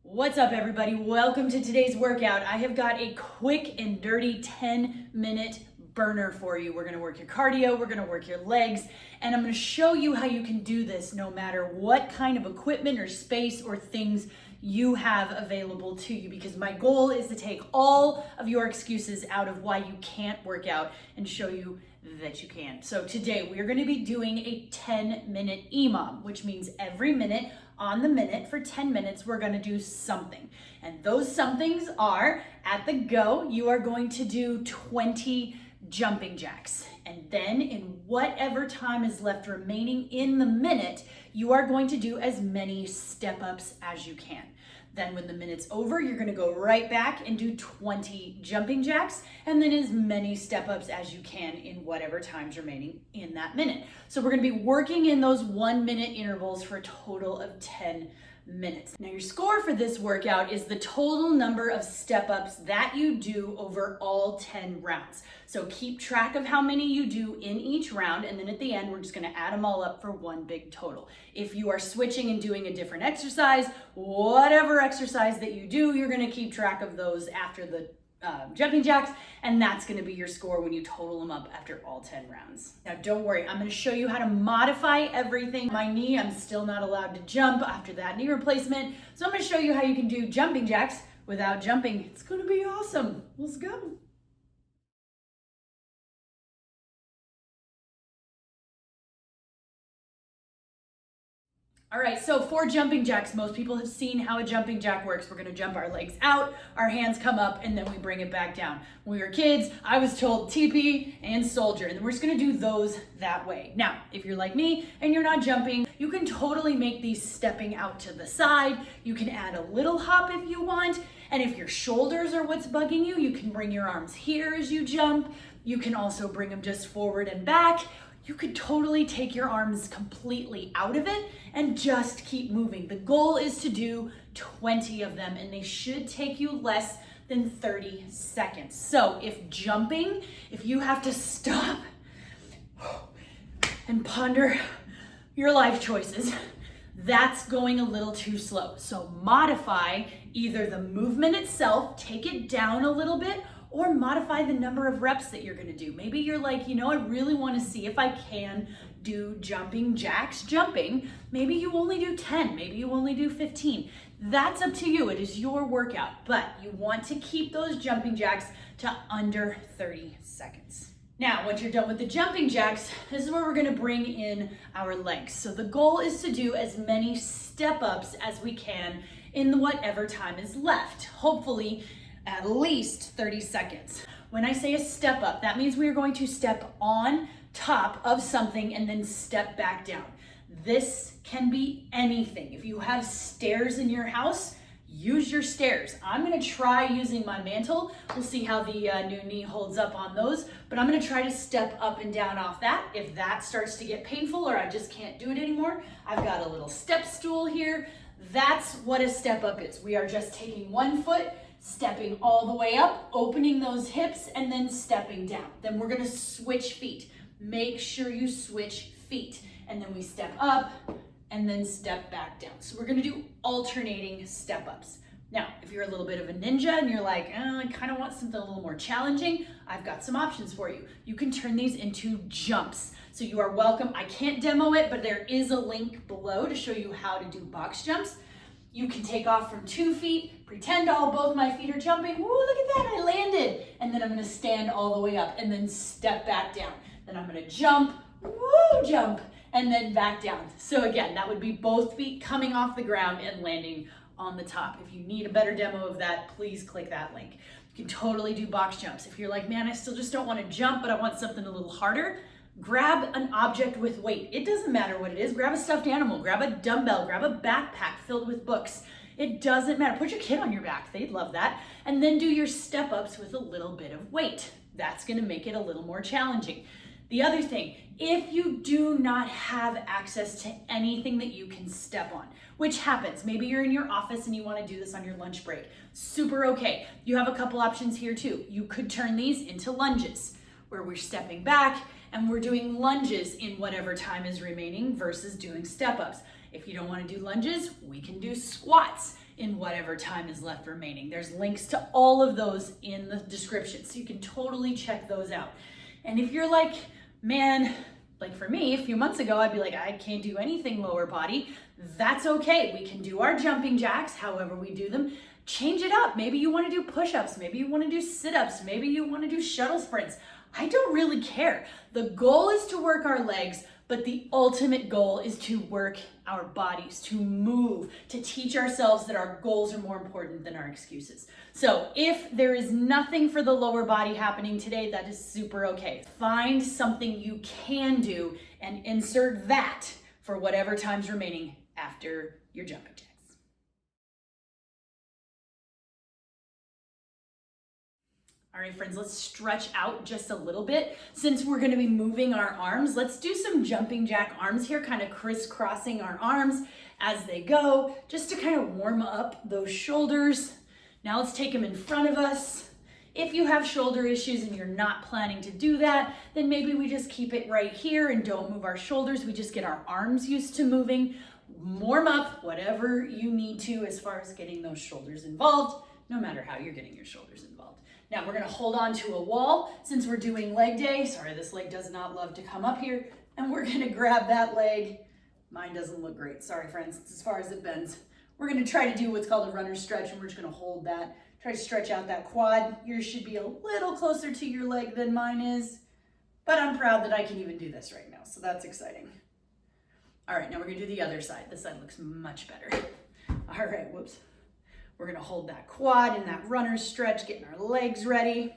What's up, everybody? Welcome to today's workout. I have got a quick and dirty 10-minute burner for you. We're gonna work your cardio, we're gonna work your legs, and I'm gonna show you how you can do this no matter what kind of equipment or space or things you have available to you, because my goal is to take all of your excuses out of why you can't work out and show you that you can. So today we're going to be doing a 10-minute EMOM, which means every minute on the minute for 10 minutes, we're going to do something. And those somethings are, at the go, you are going to do 20 jumping jacks. And then in whatever time is left remaining in the minute, you are going to do as many step-ups as you can. Then when the minute's over, you're gonna go right back and do 20 jumping jacks, and then as many step-ups as you can in whatever time's remaining in that minute. So we're gonna be working in those 1-minute intervals for a total of 10 minutes. Now your score for this workout is the total number of step-ups that you do over all 10 rounds. So keep track of how many you do in each round, and then at the end, we're just gonna add them all up for one big total. If you are switching and doing a different exercise, whatever exercise that you do, you're gonna keep track of those after the jumping jacks, and that's going to be your score when you total them up after all 10 rounds. Now don't worry, I'm going to show you how to modify everything. My knee, I'm still not allowed to jump after that knee replacement, so I'm going to show you how you can do jumping jacks without jumping. It's going to be awesome. Let's go. All right, so for jumping jacks, most people have seen how a jumping jack works. We're gonna jump our legs out, our hands come up, and then we bring it back down. When we were kids, I was told TP and soldier, and we're just gonna do those that way. Now, if you're like me and you're not jumping, you can totally make these stepping out to the side. You can add a little hop if you want, and if your shoulders are what's bugging you, you can bring your arms here as you jump. You can also bring them just forward and back. You could totally take your arms completely out of it and just keep moving. The goal is to do 20 of them, and they should take you less than 30 seconds. So if you have to stop and ponder your life choices, that's going a little too slow. So modify either the movement itself, take it down a little bit, or modify the number of reps that you're gonna do. Maybe you're like, I really wanna see if I can do jumping jacks jumping. Maybe you only do 10, maybe you only do 15. That's up to you, it is your workout, but you want to keep those jumping jacks to under 30 seconds. Now, once you're done with the jumping jacks, this is where we're gonna bring in our legs. So the goal is to do as many step-ups as we can in whatever time is left. Hopefully, at least 30 seconds. When I say a step up, that means we are going to step on top of something and then step back down. This can be anything. If you have stairs in your house, use your stairs. I'm gonna try using my mantle. We'll see how the new knee holds up on those, but I'm gonna try to step up and down off that. If that starts to get painful or I just can't do it anymore, I've got a little step stool here. That's what a step up is. We are just taking one foot, stepping all the way up, opening those hips, and then stepping down. Then we're gonna switch feet. Make sure you switch feet. And then we step up and then step back down. So we're gonna do alternating step-ups. Now, if you're a little bit of a ninja and you're like, I kind of want something a little more challenging, I've got some options for you. You can turn these into jumps. So you are welcome. I can't demo it, but there is a link below to show you how to do box jumps. You can take off from 2 feet, pretend both my feet are jumping. Woo, look at that, I landed. And then I'm gonna stand all the way up and then step back down. Then I'm gonna jump, woo, jump, and then back down. So again, that would be both feet coming off the ground and landing on the top. If you need a better demo of that, please click that link. You can totally do box jumps. If you're like, man, I still just don't wanna jump, but I want something a little harder, grab an object with weight. It doesn't matter what it is. Grab a stuffed animal, grab a dumbbell, grab a backpack filled with books. It doesn't matter. Put your kid on your back. They'd love that. And then do your step-ups with a little bit of weight. That's gonna make it a little more challenging. The other thing, if you do not have access to anything that you can step on, which happens, maybe you're in your office and you wanna do this on your lunch break, super okay. You have a couple options here too. You could turn these into lunges, where we're stepping back and we're doing lunges in whatever time is remaining versus doing step-ups. If you don't want to do lunges, we can do squats. in whatever time is left remaining. There's links to all of those in the description, so you can totally check those out. And if you're like, man, like for me, a few months ago, I'd be like, I can't do anything lower body. That's okay. We can do our jumping jacks, however we do them. Change it up. Maybe you want to do push-ups. Maybe you want to do sit-ups. Maybe you want to do shuttle sprints. I don't really care. The goal is to work our legs, but the ultimate goal is to work our bodies, to move, to teach ourselves that our goals are more important than our excuses. So if there is nothing for the lower body happening today, that is super okay. Find something you can do and insert that for whatever time's remaining after your jumping jacks. All right, friends, let's stretch out just a little bit. Since we're gonna be moving our arms, let's do some jumping jack arms here, kind of crisscrossing our arms as they go, just to kind of warm up those shoulders. Now let's take them in front of us. If you have shoulder issues and you're not planning to do that, then maybe we just keep it right here and don't move our shoulders. We just get our arms used to moving. Warm up whatever you need to as far as getting those shoulders involved, no matter how you're getting your shoulders involved. Now we're gonna hold on to a wall since we're doing leg day. Sorry, this leg does not love to come up here. And we're gonna grab that leg. Mine doesn't look great, sorry friends, it's as far as it bends. We're gonna try to do what's called a runner's stretch, and we're just gonna hold that. Try to stretch out that quad. Yours should be a little closer to your leg than mine is, but I'm proud that I can even do this right now, so that's exciting. All right, now we're gonna do the other side. This side looks much better. All right, whoops. We're gonna hold that quad in that runner's stretch, getting our legs ready.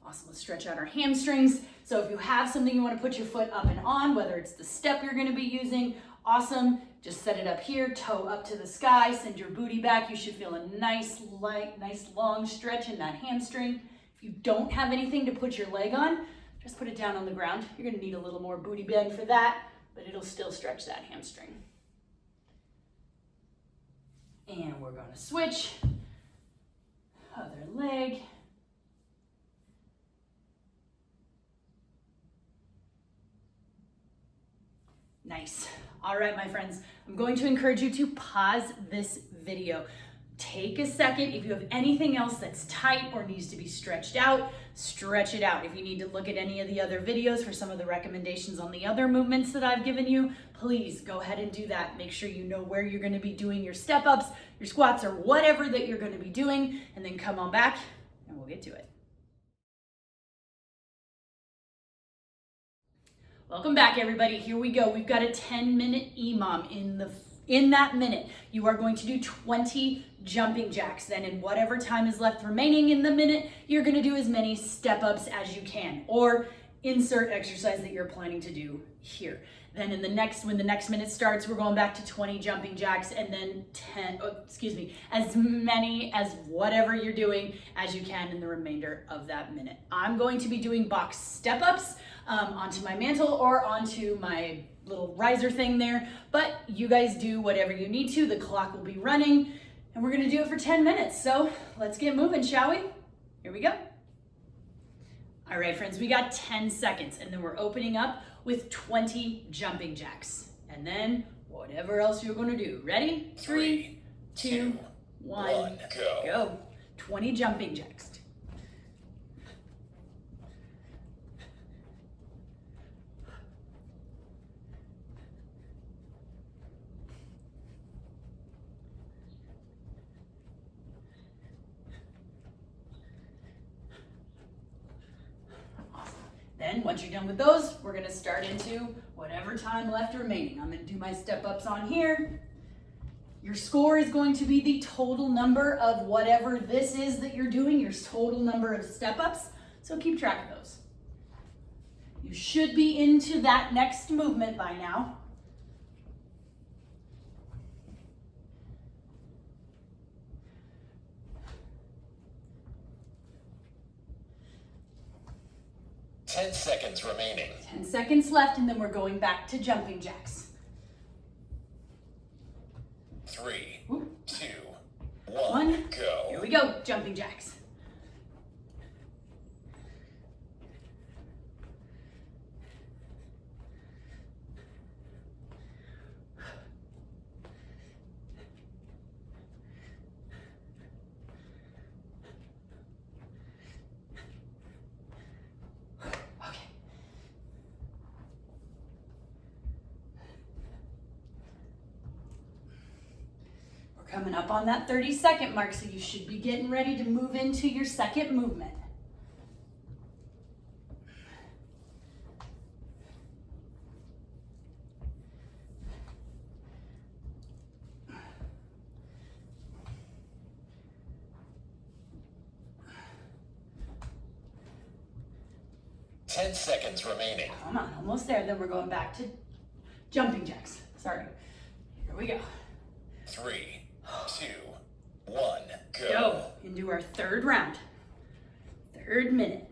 Awesome, let's stretch out our hamstrings. So if you have something you wanna put your foot up and on, whether it's the step you're gonna be using, awesome. Just set it up here, toe up to the sky, send your booty back. You should feel a nice, light, nice long stretch in that hamstring. If you don't have anything to put your leg on, just put it down on the ground. You're gonna need a little more booty bend for that, but it'll still stretch that hamstring. And we're gonna switch, other leg. Nice. All right, my friends, I'm going to encourage you to pause this video. Take a second. If you have anything else that's tight or needs to be stretched out, stretch it out. If you need to look at any of the other videos for some of the recommendations on the other movements that I've given you, please go ahead and do that. Make sure you know where you're going to be doing your step-ups, your squats, or whatever that you're going to be doing, and then come on back and we'll get to it. Welcome back, everybody. Here we go. We've got a 10-minute EMOM. In that minute, you are going to do 20 jumping jacks. Then in whatever time is left remaining in the minute, you're gonna do as many step-ups as you can, or insert exercise that you're planning to do here. Then when the next minute starts, we're going back to 20 jumping jacks, and then as many as whatever you're doing as you can in the remainder of that minute. I'm going to be doing box step-ups onto my mantle or onto my little riser thing there, but you guys do whatever you need to. The clock will be running, and we're gonna do it for 10 minutes. So let's get moving, shall we? Here we go. All right, friends, we got 10 seconds, and then we're opening up with 20 jumping jacks, and then whatever else you're gonna do. Ready? 3, 2, 1, go. 20 jumping jacks. Then once you're done with those, we're gonna start into whatever time left remaining. I'm gonna do my step-ups on here. Your score is going to be the total number of whatever this is that you're doing, your total number of step-ups, so keep track of those. You should be into that next movement by now. Ten seconds remaining. 10 seconds left, and then we're going back to jumping jacks. 3, 2, 1, go. Here we go, jumping jacks. coming up on that 30-second mark, so you should be getting ready to move into your second movement. Ten seconds remaining. Come on, almost there. Then we're going back to jumping jacks. Sorry. Here we go. 3, 2, 1, go. Go into our third round. Third minute.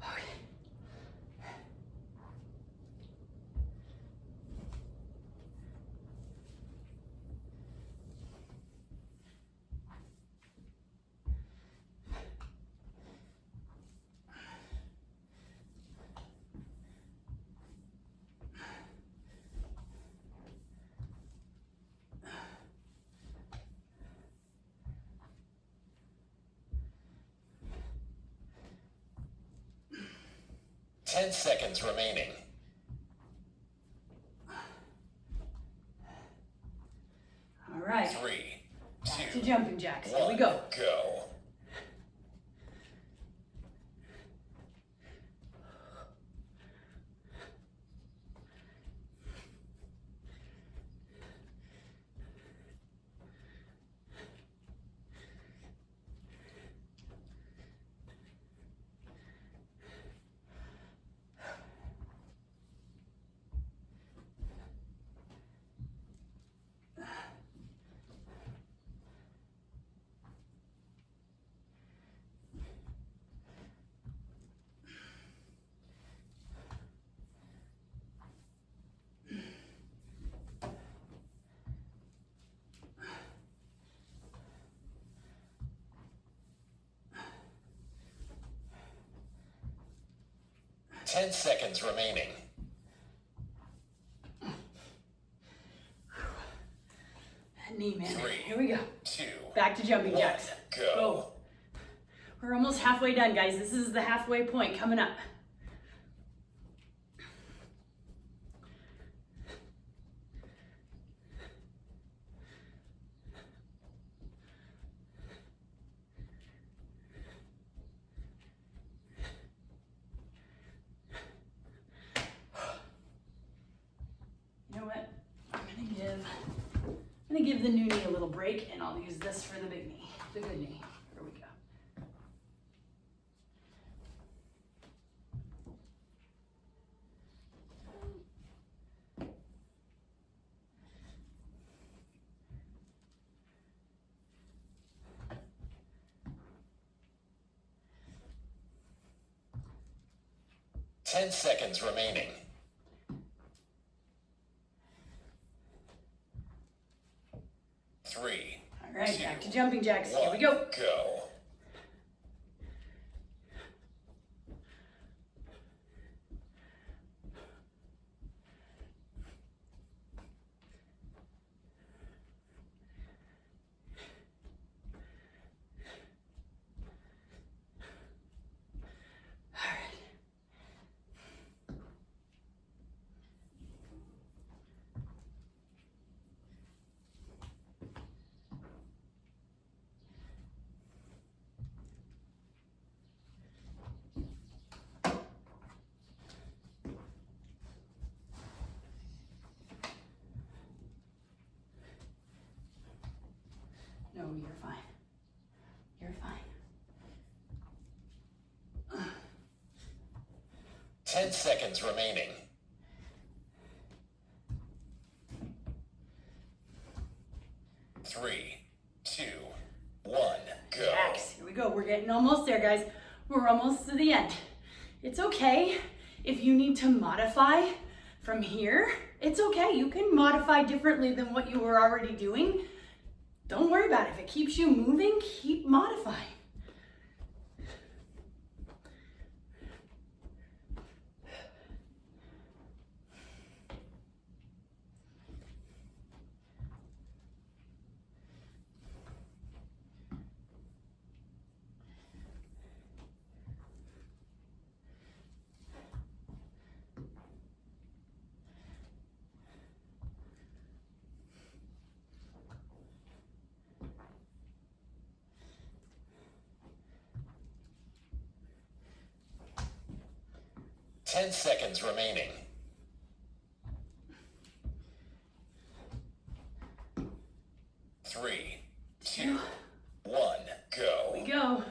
Okay. 10 seconds remaining. All right. 3, Back 2, to jumping jacks. Here 1, we go. go. Ten seconds remaining. That knee, man. 3, Here we go. 2, Back to jumping 1, jacks. go. We're almost halfway done, guys. This is the halfway point coming up. You know what? I'm gonna give the new knee a little break, and I'll use this for the big knee, the good knee. Here we go. Ten seconds remaining. 3. All right, 2, back to jumping jacks. Here we 1, go. go. All right. No, you're fine. You're fine. 10 seconds remaining. 3, 2, 1, go. Jacks. Here we go. We're getting almost there, guys. We're almost to the end. It's okay if you need to modify from here. It's okay. You can modify differently than what you were already doing. Don't worry about it. If it keeps you moving, keep modifying. 10 seconds remaining. 3, 2, 1, go. Here we go.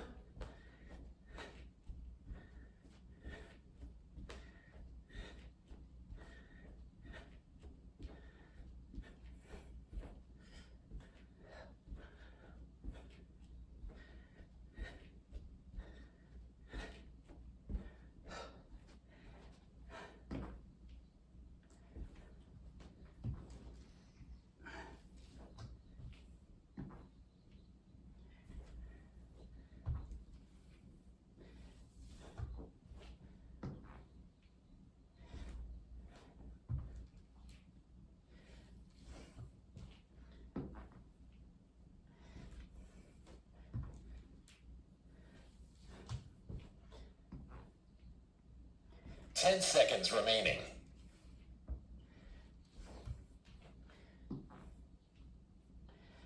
Ten seconds remaining.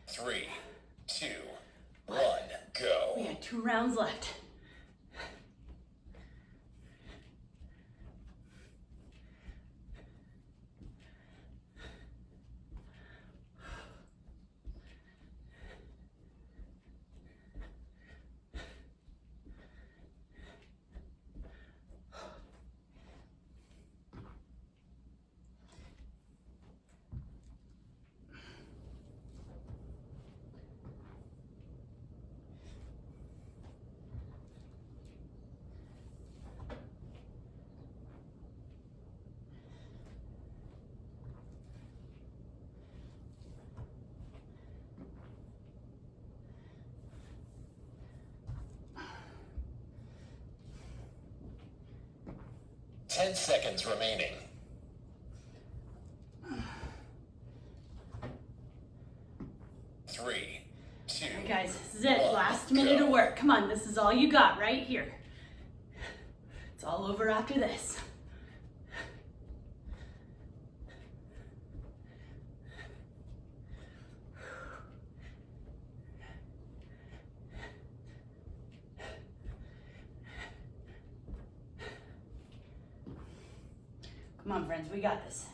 3, 2, 1, go. We got 2 rounds left. Ten seconds remaining. 3, 2. All right, guys, this is it. 1, Last minute go. of work. Come on, this is all you got right here. It's all over after this. Come on, friends, we got this.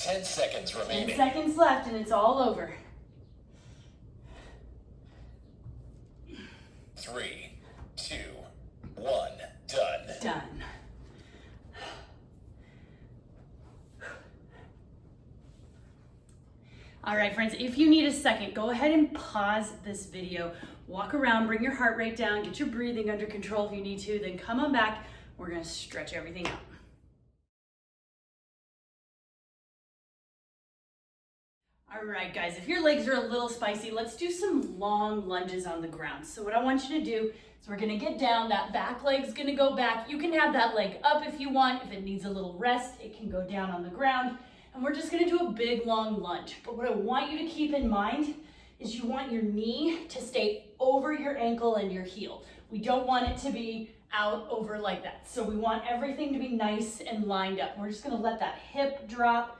Ten seconds 10 remaining. seconds left and it's all over. 3, 2, 1, done. Done. All right, friends, if you need a second, go ahead and pause this video. Walk around, bring your heart rate down, get your breathing under control if you need to, then come on back. We're gonna stretch everything out. All right, guys, if your legs are a little spicy, let's do some long lunges on the ground. So what I want you to do is we're gonna get down, that back leg's gonna go back. You can have that leg up if you want. If it needs a little rest, it can go down on the ground. And we're just gonna do a big, long lunge. But what I want you to keep in mind is you want your knee to stay over your ankle and your heel. We don't want it to be out over like that. So we want everything to be nice and lined up. We're just gonna let that hip drop.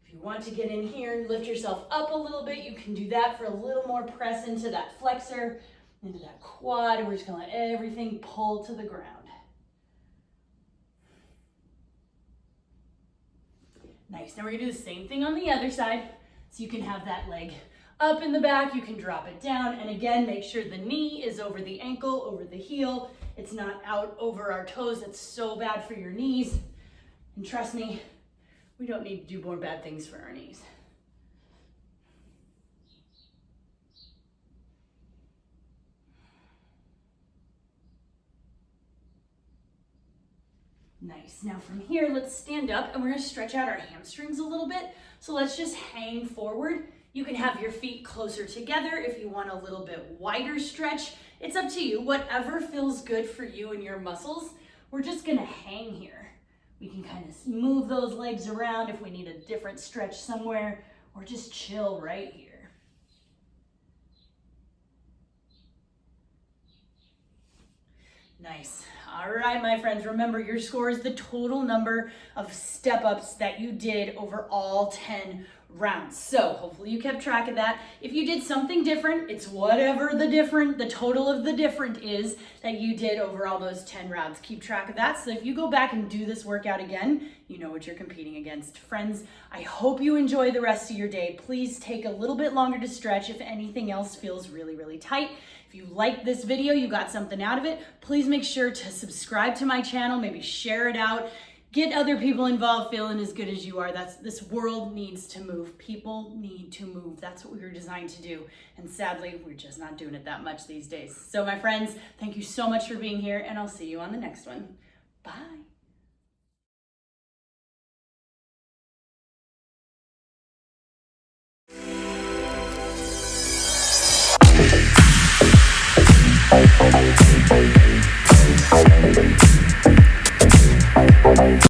If you want to get in here and lift yourself up a little bit, you can do that for a little more press into that flexor, into that quad, and we're just gonna let everything pull to the ground. Nice, now we're gonna do the same thing on the other side. So you can have that leg up in the back, you can drop it down, and again, make sure the knee is over the ankle, over the heel. It's not out over our toes. That's so bad for your knees. And trust me, we don't need to do more bad things for our knees. Nice. Now from here, let's stand up and we're gonna stretch out our hamstrings a little bit. So let's just hang forward. You can have your feet closer together if you want a little bit wider stretch. It's up to you, whatever feels good for you and your muscles. We're just gonna hang here. We can kind of move those legs around if we need a different stretch somewhere, or just chill right here. Nice. All right, my friends, remember your score is the total number of step-ups that you did over all 10 rounds. So hopefully you kept track of that. If you did something different, it's whatever the total of the different is that you did over all those 10 rounds. Keep track of that. So if you go back and do this workout again, you know what you're competing against. Friends, I hope you enjoy the rest of your day. Please take a little bit longer to stretch if anything else feels really, really tight. If you liked this video, you got something out of it, please make sure to subscribe to my channel, maybe share it out, get other people involved feeling as good as you are. This world needs to move. People need to move. That's what we were designed to do. And sadly, we're just not doing it that much these days. So my friends, thank you so much for being here, and I'll see you on the next one. Bye.